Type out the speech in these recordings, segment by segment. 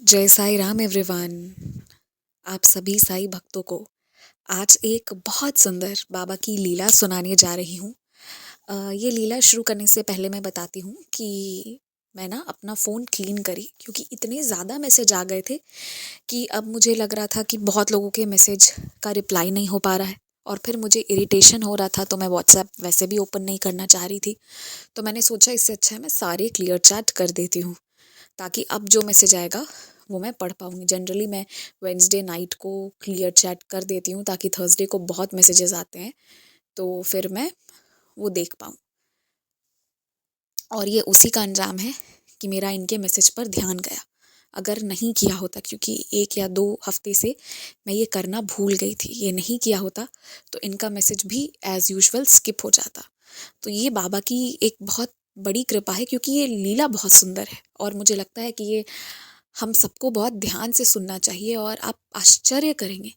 जय साई राम एवरीवन। आप सभी साई भक्तों को आज एक बहुत सुंदर बाबा की लीला सुनाने जा रही हूँ। ये लीला शुरू करने से पहले मैं बताती हूँ कि मैं ना अपना फ़ोन क्लीन करी क्योंकि इतने ज़्यादा मैसेज आ गए थे कि अब मुझे लग रहा था कि बहुत लोगों के मैसेज का रिप्लाई नहीं हो पा रहा है और फिर मुझे इरिटेशन हो रहा था, तो मैं व्हाट्सएप वैसे भी ओपन नहीं करना चाह रही थी। तो मैंने सोचा इससे अच्छा है मैं सारे क्लियर चैट कर देती हूँ, ताकि अब जो मैसेज आएगा वो मैं पढ़ पाऊँगी। जनरली मैं वेडनेसडे नाइट को क्लियर चैट कर देती हूँ ताकि थर्सडे को बहुत मैसेजेस आते हैं, तो फिर मैं वो देख पाऊँ। और ये उसी का अंजाम है कि मेरा इनके मैसेज पर ध्यान गया। अगर नहीं किया होता, क्योंकि 1 या 2 हफ्ते से मैं ये करना भूल गई थी, ये नहीं किया होता तो इनका मैसेज भी एज़ यूजुअल स्किप हो जाता। तो ये बाबा की एक बहुत बड़ी कृपा है, क्योंकि ये लीला बहुत सुंदर है और मुझे लगता है कि ये हम सबको बहुत ध्यान से सुनना चाहिए। और आप आश्चर्य करेंगे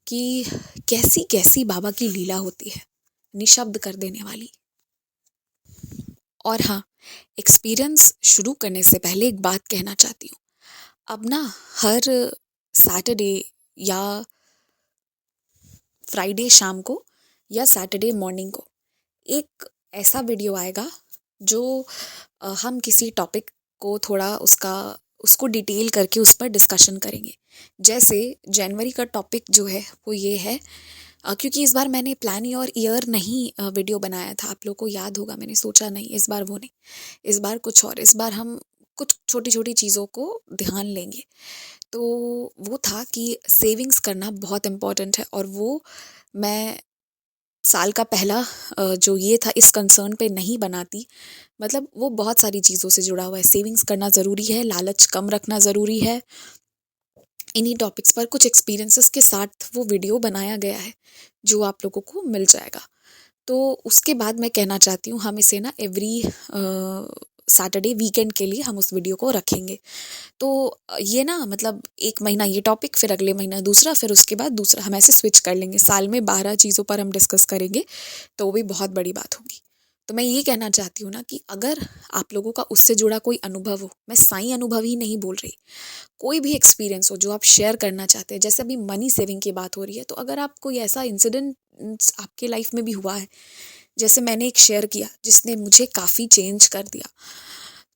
कि कैसी कैसी बाबा की लीला होती है, निशब्द कर देने वाली। और हाँ, एक्सपीरियंस शुरू करने से पहले एक बात कहना चाहती हूँ। अब ना हर सैटरडे या फ्राइडे शाम को या सैटरडे मॉर्निंग को एक ऐसा वीडियो आएगा जो हम किसी टॉपिक को थोड़ा उसको डिटेल करके उस पर डिस्कशन करेंगे। जैसे जनवरी का टॉपिक जो है वो ये है, क्योंकि इस बार मैंने प्लान योर ईयर नहीं वीडियो बनाया था, आप लोगों को याद होगा, मैंने सोचा नहीं इस बार वो नहीं, इस बार कुछ और, इस बार हम कुछ छोटी छोटी चीज़ों को ध्यान लेंगे। तो वो था कि सेविंग्स करना बहुत इम्पोर्टेंट है, और वो मैं साल का पहला जो ये था इस कंसर्न पे नहीं बनाती। मतलब वो बहुत सारी चीज़ों से जुड़ा हुआ है। सेविंग्स करना ज़रूरी है, लालच कम रखना ज़रूरी है। इन्हीं टॉपिक्स पर कुछ एक्सपीरियंसेस के साथ वो वीडियो बनाया गया है, जो आप लोगों को मिल जाएगा। तो उसके बाद मैं कहना चाहती हूँ, हम इसे ना एवरी सैटरडे वीकेंड के लिए हम उस वीडियो को रखेंगे। तो ये ना मतलब 1 महीना ये टॉपिक, फिर अगले महीना दूसरा, फिर उसके बाद दूसरा, हम ऐसे स्विच कर लेंगे। साल में 12 चीज़ों पर हम डिस्कस करेंगे, तो वो भी बहुत बड़ी बात होगी। तो मैं ये कहना चाहती हूँ ना कि अगर आप लोगों का उससे जुड़ा कोई अनुभव हो, मैं साईं अनुभव ही नहीं बोल रही, कोई भी एक्सपीरियंस हो जो आप शेयर करना चाहते हैं, जैसे अभी मनी सेविंग की बात हो रही है, तो अगर आप कोई ऐसा इंसिडेंट आपके लाइफ में भी हुआ है, जैसे मैंने एक शेयर किया जिसने मुझे काफ़ी चेंज कर दिया,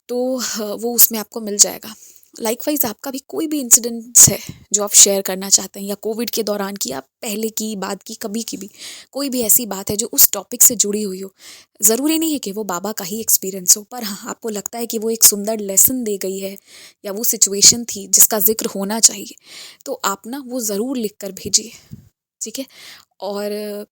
तो वो उसमें आपको मिल जाएगा। लाइकवाइज आपका भी कोई भी इंसिडेंट्स है जो आप शेयर करना चाहते हैं, या कोविड के दौरान की, या पहले की, बाद की, कभी की भी कोई भी ऐसी बात है जो उस टॉपिक से जुड़ी हुई हो। ज़रूरी नहीं है कि वो बाबा का ही एक्सपीरियंस हो, पर हाँ, आपको लगता है कि वो एक सुंदर लेसन दे गई है, या वो सिचुएशन थी जिसका जिक्र होना चाहिए, तो आप ना वो ज़रूर लिख कर भेजिए, ठीक है। और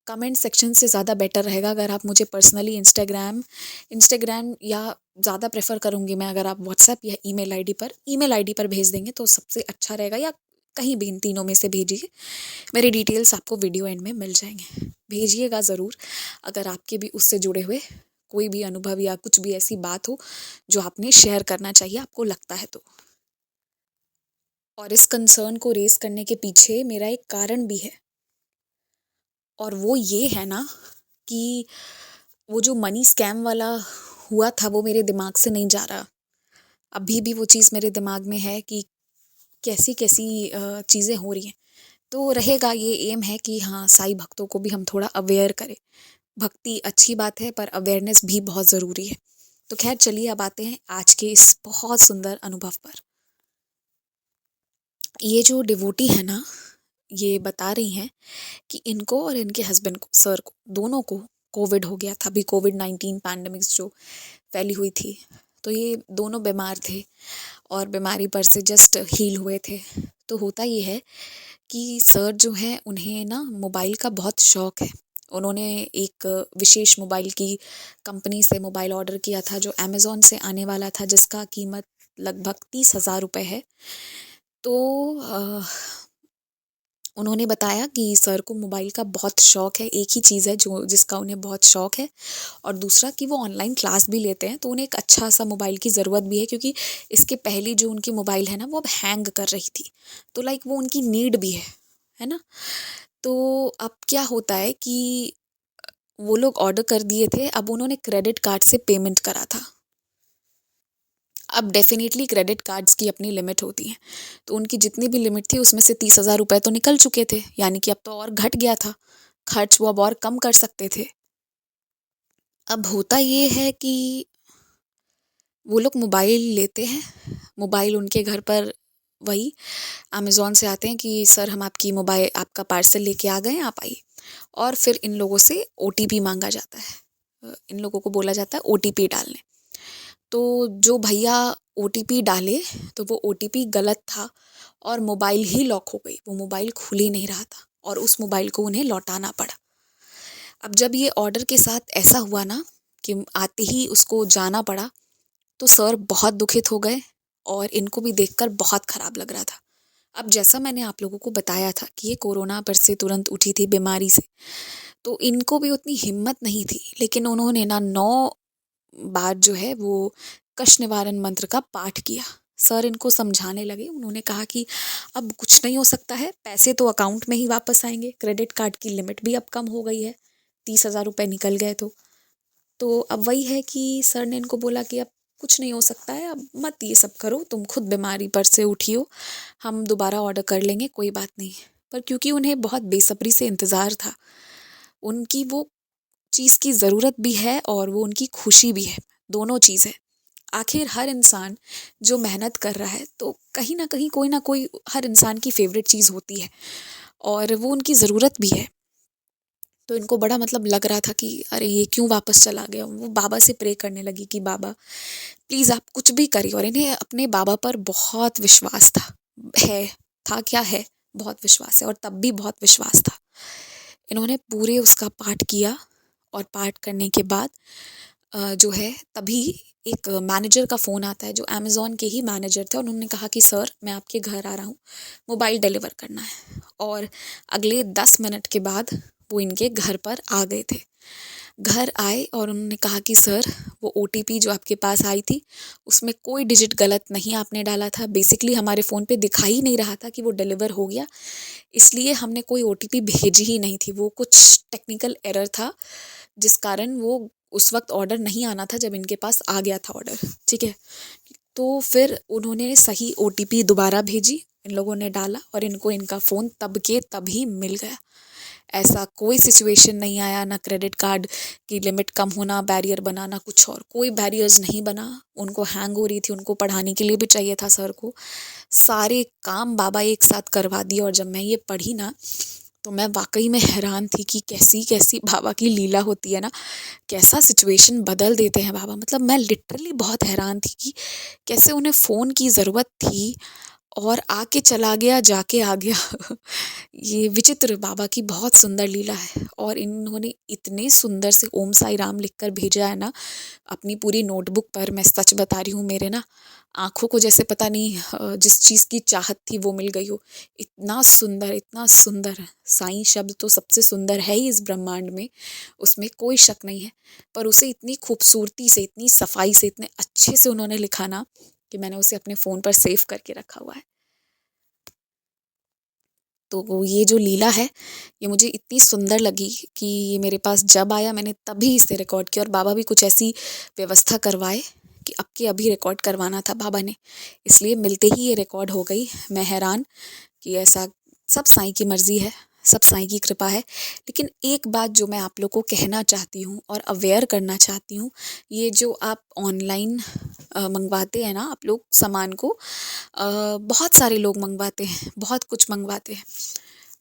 कमेंट सेक्शन से ज़्यादा बेटर रहेगा अगर आप मुझे पर्सनली इंस्टाग्राम या ज़्यादा प्रेफर करूँगी मैं, अगर आप व्हाट्सएप या ईमेल आईडी पर भेज देंगे तो सबसे अच्छा रहेगा, या कहीं भी इन तीनों में से भेजिए। मेरे डिटेल्स आपको वीडियो एंड में मिल जाएंगे, भेजिएगा ज़रूर। अगर आपके भी उससे जुड़े हुए कोई भी अनुभव या कुछ भी ऐसी बात हो जो आपने शेयर करना चाहिए, आपको लगता है तो। और इस कंसर्न को रेस करने के पीछे मेरा एक कारण भी है, और वो ये है ना कि वो जो मनी स्कैम वाला हुआ था वो मेरे दिमाग से नहीं जा रहा। अभी भी वो चीज़ मेरे दिमाग में है कि कैसी कैसी चीज़ें हो रही हैं। तो रहेगा, ये एम है कि हाँ, साई भक्तों को भी हम थोड़ा अवेयर करें। भक्ति अच्छी बात है, पर अवेयरनेस भी बहुत ज़रूरी है। तो खैर चलिए, अब आते हैं आज के इस बहुत सुंदर अनुभव पर। ये जो डिवोटी है ना, ये बता रही हैं कि इनको और इनके हस्बैंड को, सर को, दोनों को कोविड हो गया था। अभी कोविड-19 पैंडेमिक्स जो फैली हुई थी, तो ये दोनों बीमार थे और बीमारी पर से जस्ट हील हुए थे। तो होता ये है कि सर जो हैं उन्हें ना मोबाइल का बहुत शौक़ है। उन्होंने एक विशेष मोबाइल की कंपनी से मोबाइल ऑर्डर किया था जो अमेज़न से आने वाला था, जिसका कीमत लगभग 30,000 रुपये है। तो उन्होंने बताया कि सर को मोबाइल का बहुत शौक़ है। एक ही चीज़ है जो जिसका उन्हें बहुत शौक़ है, और दूसरा कि वो ऑनलाइन क्लास भी लेते हैं, तो उन्हें एक अच्छा सा मोबाइल की ज़रूरत भी है, क्योंकि इसके पहले जो उनकी मोबाइल है ना वो अब हैंग कर रही थी। तो लाइक वो उनकी नीड भी है ना। तो अब क्या होता है कि वो लोग ऑर्डर कर दिए थे, अब उन्होंने क्रेडिट कार्ड से पेमेंट करा था। अब डेफिनेटली क्रेडिट कार्ड्स की अपनी लिमिट होती है, तो उनकी जितनी भी लिमिट थी उसमें से 30,000 रुपये तो निकल चुके थे, यानी कि अब तो और घट गया था खर्च, वो अब और कम कर सकते थे। अब होता ये है कि वो लोग मोबाइल लेते हैं, मोबाइल उनके घर पर वही अमेज़ॉन से आते हैं कि सर हम आपकी मोबाइल आपका पार्सल लेके आ गए हैं, आप आइए। और फिर इन लोगों से ओटीपी मांगा जाता है, इन लोगों को बोला जाता है ओटीपी डालने। तो जो भैया ओटीपी डाले तो वो ओटीपी गलत था और मोबाइल ही लॉक हो गई, वो मोबाइल खुल ही नहीं रहा था और उस मोबाइल को उन्हें लौटाना पड़ा। अब जब ये ऑर्डर के साथ ऐसा हुआ ना कि आते ही उसको जाना पड़ा, तो सर बहुत दुखित हो गए और इनको भी देखकर बहुत खराब लग रहा था। अब जैसा मैंने आप लोगों को बताया था कि ये कोरोना पर से तुरंत उठी थी बीमारी से, तो इनको भी उतनी हिम्मत नहीं थी, लेकिन उन्होंने ना 9 बार जो है वो कष्ट निवारण मंत्र का पाठ किया। सर इनको समझाने लगे, उन्होंने कहा कि अब कुछ नहीं हो सकता है, पैसे तो अकाउंट में ही वापस आएंगे, क्रेडिट कार्ड की लिमिट भी अब कम हो गई है, 30,000 रुपये निकल गए तो अब वही है कि सर ने इनको बोला कि अब कुछ नहीं हो सकता है, अब मत ये सब करो, तुम खुद बीमारी पर से उठी हो, हम दोबारा ऑर्डर कर लेंगे, कोई बात नहीं। पर क्योंकि उन्हें बहुत बेसब्री से इंतज़ार था, उनकी वो चीज़ की ज़रूरत भी है और वो उनकी खुशी भी है, दोनों चीज़ है। आखिर हर इंसान जो मेहनत कर रहा है तो कहीं ना कहीं कोई ना कोई हर इंसान की फेवरेट चीज़ होती है और वो उनकी ज़रूरत भी है। तो इनको बड़ा मतलब लग रहा था कि अरे ये क्यों वापस चला गया। वो बाबा से प्रे करने लगी कि बाबा प्लीज़ आप कुछ भी करिए, और इन्हें अपने बाबा पर बहुत विश्वास था, है, था क्या है, बहुत विश्वास है और तब भी बहुत विश्वास था। इन्होंने पूरे उसका पाठ किया और पाठ करने के बाद जो है तभी एक मैनेजर का फ़ोन आता है जो अमेज़ॉन के ही मैनेजर थे, और उन्होंने कहा कि सर मैं आपके घर आ रहा हूँ, मोबाइल डिलीवर करना है। और अगले 10 मिनट के बाद वो इनके घर पर आ गए थे। घर आए और उन्होंने कहा कि सर वो ओटीपी जो आपके पास आई थी उसमें कोई डिजिट गलत नहीं आपने डाला था, बेसिकली हमारे फ़ोन पे दिखा ही नहीं रहा था कि वो डिलीवर हो गया, इसलिए हमने कोई ओटीपी भेजी ही नहीं थी, वो कुछ टेक्निकल एरर था जिस कारण वो उस वक्त ऑर्डर नहीं आना था जब इनके पास आ गया था ऑर्डर, ठीक है। तो फिर उन्होंने सही ओटीपी दोबारा भेजी, इन लोगों ने डाला और इनको इनका फ़ोन तब के तभी मिल गया। ऐसा कोई सिचुएशन नहीं आया, ना क्रेडिट कार्ड की लिमिट कम होना बैरियर बना, ना कुछ और, कोई बैरियर्स नहीं बना। उनको हैंग हो रही थी, उनको पढ़ाने के लिए भी चाहिए था सर को, सारे काम बाबा एक साथ करवा दिए। और जब मैं ये पढ़ी ना तो मैं वाकई में हैरान थी कि कैसी कैसी बाबा की लीला होती है ना, कैसा सिचुएशन बदल देते हैं बाबा। मतलब मैं लिटरली बहुत हैरान थी कि कैसे उन्हें फ़ोन की ज़रूरत थी और आके चला गया, जाके आ गया। ये विचित्र बाबा की बहुत सुंदर लीला है। और इन्होंने इतने सुंदर से ओम साई राम लिख कर भेजा है ना अपनी पूरी नोटबुक पर, मैं सच बता रही हूँ, मेरे ना आँखों को जैसे पता नहीं जिस चीज़ की चाहत थी वो मिल गई हो। इतना सुंदर, इतना सुंदर, साईं शब्द तो सबसे सुंदर है ही इस ब्रह्मांड में, उसमें कोई शक नहीं है। पर उसे इतनी खूबसूरती से, इतनी सफाई से, इतने अच्छे से उन्होंने लिखा ना कि मैंने उसे अपने फ़ोन पर सेव करके रखा हुआ है। तो वो ये जो लीला है ये मुझे इतनी सुंदर लगी कि ये मेरे पास जब आया मैंने तभी इसे रिकॉर्ड किया, और बाबा भी कुछ ऐसी व्यवस्था करवाए कि अब के अभी रिकॉर्ड करवाना था बाबा ने, इसलिए मिलते ही ये रिकॉर्ड हो गई। मैं हैरान कि ऐसा सब साईं की मर्ज़ी है, सब साईं की कृपा है। लेकिन एक बात जो मैं आप लोग को कहना चाहती हूँ और अवेयर करना चाहती हूँ, ये जो आप ऑनलाइन मंगवाते हैं ना आप लोग सामान को, बहुत सारे लोग मंगवाते हैं, बहुत कुछ मंगवाते हैं।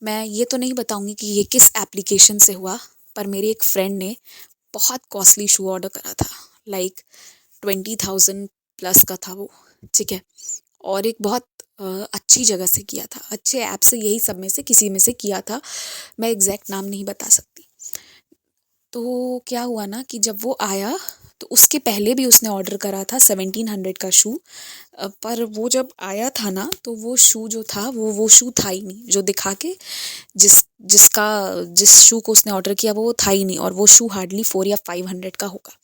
मैं ये तो नहीं बताऊँगी कि ये किस एप्लीकेशन से हुआ, पर मेरी एक फ्रेंड ने बहुत कॉस्टली शू ऑर्डर करा था, लाइक 20,000 प्लस का था वो, ठीक है। और एक बहुत अच्छी जगह से किया था, अच्छे ऐप से, यही सब में से किसी में से किया था, मैं एग्जैक्ट नाम नहीं बता सकती। तो क्या हुआ ना कि जब वो आया तो उसके पहले भी उसने ऑर्डर करा था 1700 का शू, पर वो जब आया था ना तो वो शू जो था वो शू था ही नहीं जो दिखा के, जिस शू को उसने ऑर्डर किया वो था ही नहीं, और वो शू हार्डली 4 या 500 का होगा।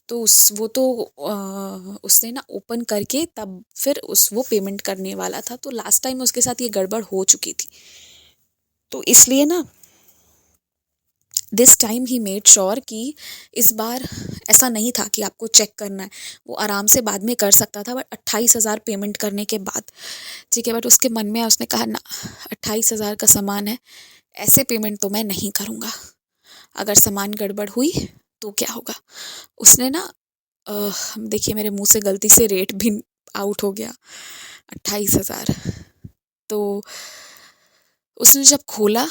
तो उसने ना ओपन करके तब फिर वो पेमेंट करने वाला था, तो लास्ट टाइम उसके साथ ये गड़बड़ हो चुकी थी। तो इसलिए ना this time he made sure कि इस बार ऐसा नहीं था कि आपको चेक करना है, वो आराम से बाद में कर सकता था, बट 28,000 पेमेंट करने के बाद, ठीक है, बट उसके मन में उसने कहा ना, 28,000 का सामान है, ऐसे पेमेंट तो मैं नहीं करूँगा, अगर सामान गड़बड़ हुई तो क्या होगा। उसने ना देखिए मेरे मुंह से गलती से रेट भी आउट हो गया, 28,000। तो उसने जब खोला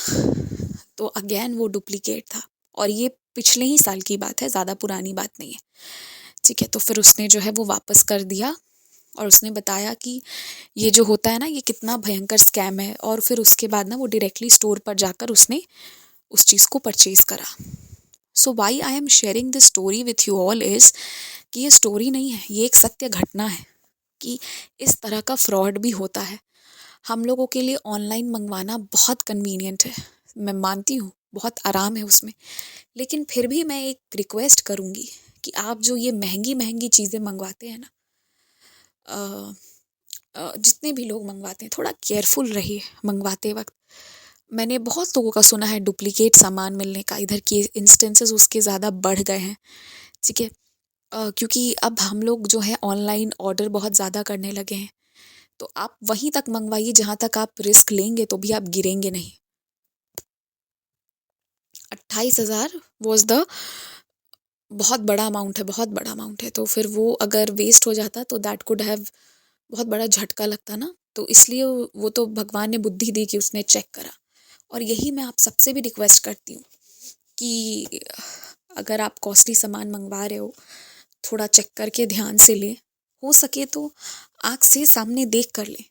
तो अगेन वो डुप्लीकेट था, और ये पिछले ही साल की बात है, ज़्यादा पुरानी बात नहीं है, ठीक है। तो फिर उसने जो है वो वापस कर दिया, और उसने बताया कि ये जो होता है ना, ये कितना भयंकर स्कैम है, और फिर उसके बाद ना वो डायरेक्टली स्टोर पर जाकर उसने उस चीज़ को परचेज़ करा। So why I am sharing this story with you all is कि ये स्टोरी नहीं है, ये एक सत्य घटना है कि इस तरह का फ्रॉड भी होता है। हम लोगों के लिए ऑनलाइन मंगवाना बहुत कन्वीनियंट है, मैं मानती हूँ, बहुत आराम है उसमें, लेकिन फिर भी मैं एक रिक्वेस्ट करूँगी कि आप जो ये महंगी महंगी चीज़ें मंगवाते हैं ना, जितने भी लोग मंगवाते हैं, थोड़ा केयरफुल रहिए मंगवाते वक्त। मैंने बहुत लोगों का सुना है डुप्लीकेट सामान मिलने का, इधर के इंस्टेंसेस उसके ज़्यादा बढ़ गए हैं, ठीक है। क्योंकि अब हम लोग जो है ऑनलाइन ऑर्डर बहुत ज़्यादा करने लगे हैं, तो आप वहीं तक मंगवाइए जहाँ तक आप रिस्क लेंगे तो भी आप गिरेंगे नहीं। 28,000 वॉज द बहुत बड़ा अमाउंट है, बहुत बड़ा अमाउंट है, तो फिर वो अगर वेस्ट हो जाता तो दैट कुड हैव बहुत बड़ा झटका लगता ना। तो इसलिए वो तो भगवान ने बुद्धि दी कि उसने चेक करा। और यही मैं आप सबसे भी रिक्वेस्ट करती हूँ कि अगर आप कॉस्टली सामान मंगवा रहे हो, थोड़ा चेक करके ध्यान से लें, हो सके तो आँख से सामने देख कर लें,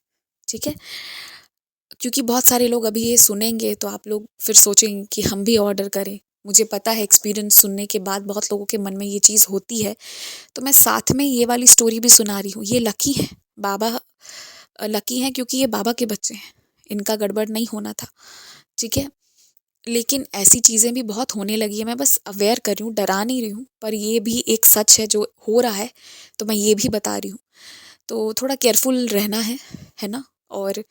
ठीक है। क्योंकि बहुत सारे लोग अभी ये सुनेंगे तो आप लोग फिर सोचेंगे कि हम भी ऑर्डर करें। मुझे पता है, एक्सपीरियंस सुनने के बाद बहुत लोगों के मन में ये चीज़ होती है, तो मैं साथ में ये वाली स्टोरी भी सुना रही हूँ। ये लकी हैं, बाबा लकी हैं क्योंकि ये बाबा के बच्चे हैं, इनका गड़बड़ नहीं होना था, ठीक है। लेकिन ऐसी चीज़ें भी बहुत होने लगी है, मैं बस अवेयर कर रही हूँ, डरा नहीं रही हूँ, पर ये भी एक सच है जो हो रहा है, तो मैं ये भी बता रही हूँ। तो थोड़ा केयरफुल रहना है ना। और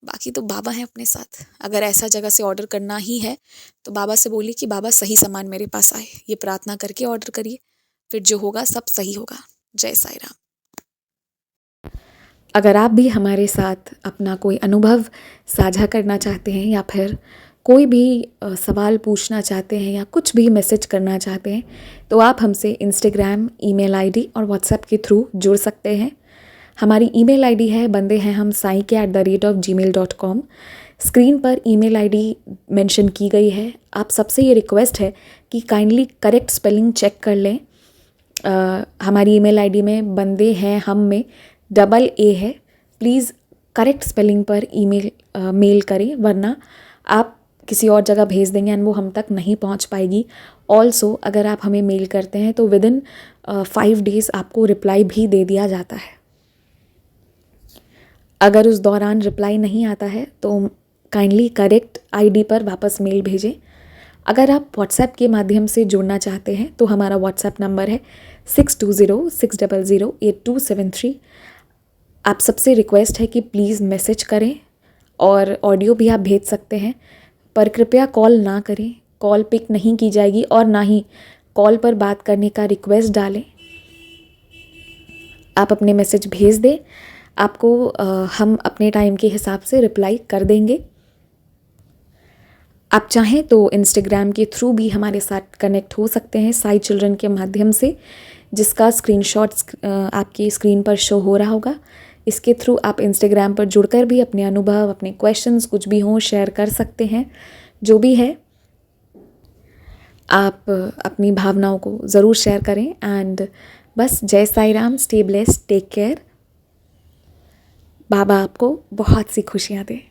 बाकी तो बाबा हैं अपने साथ, अगर ऐसा जगह से ऑर्डर करना ही है तो बाबा से बोलिए कि बाबा सही सामान मेरे पास आए, ये प्रार्थना करके ऑर्डर करिए, फिर जो होगा सब सही होगा। जय साईं राम। अगर आप भी हमारे साथ अपना कोई अनुभव साझा करना चाहते हैं या फिर कोई भी सवाल पूछना चाहते हैं या कुछ भी मैसेज करना चाहते हैं, तो आप हमसे इंस्टाग्राम, ईमेल आईडी और व्हाट्सएप के थ्रू जुड़ सकते हैं। हमारी ईमेल आईडी है bandeheham@gmail.com। स्क्रीन पर ईमेल आईडी मेंशन की गई है। आप सबसे ये रिक्वेस्ट है कि काइंडली करेक्ट स्पेलिंग चेक कर लें। हमारी ईमेल आईडी में बंदे हैं हम में डबल ए है। प्लीज़ करेक्ट स्पेलिंग पर मेल करें, वरना आप किसी और जगह भेज देंगे एंड वो हम तक नहीं पहुंच पाएगी। ऑल्सो अगर आप हमें मेल करते हैं तो विदिन 5 डेज़ आपको रिप्लाई भी दे दिया जाता है। अगर उस दौरान रिप्लाई नहीं आता है तो काइंडली करेक्ट आईडी पर वापस मेल भेजें। अगर आप व्हाट्सएप के माध्यम से जुड़ना चाहते हैं तो हमारा व्हाट्सएप नंबर है 6206008273। आप सबसे रिक्वेस्ट है कि प्लीज़ मैसेज करें और ऑडियो भी आप भेज सकते हैं, पर कृपया कॉल ना करें। कॉल पिक नहीं की जाएगी और ना ही कॉल पर बात करने का रिक्वेस्ट डालें। आप अपने मैसेज भेज दें, आपको हम अपने टाइम के हिसाब से रिप्लाई कर देंगे। आप चाहें तो इंस्टाग्राम के थ्रू भी हमारे साथ कनेक्ट हो सकते हैं, साई चिल्ड्रन के माध्यम से, जिसका स्क्रीनशॉट्स आपकी स्क्रीन पर शो हो रहा होगा। इसके थ्रू आप इंस्टाग्राम पर जुड़कर भी अपने अनुभव, अपने क्वेश्चंस कुछ भी हों शेयर कर सकते हैं। जो भी है, आप अपनी भावनाओं को ज़रूर शेयर करें। एंड बस जय Sai Ram, stay blessed, take care. बाबा आपको बहुत सी खुशियाँ दें।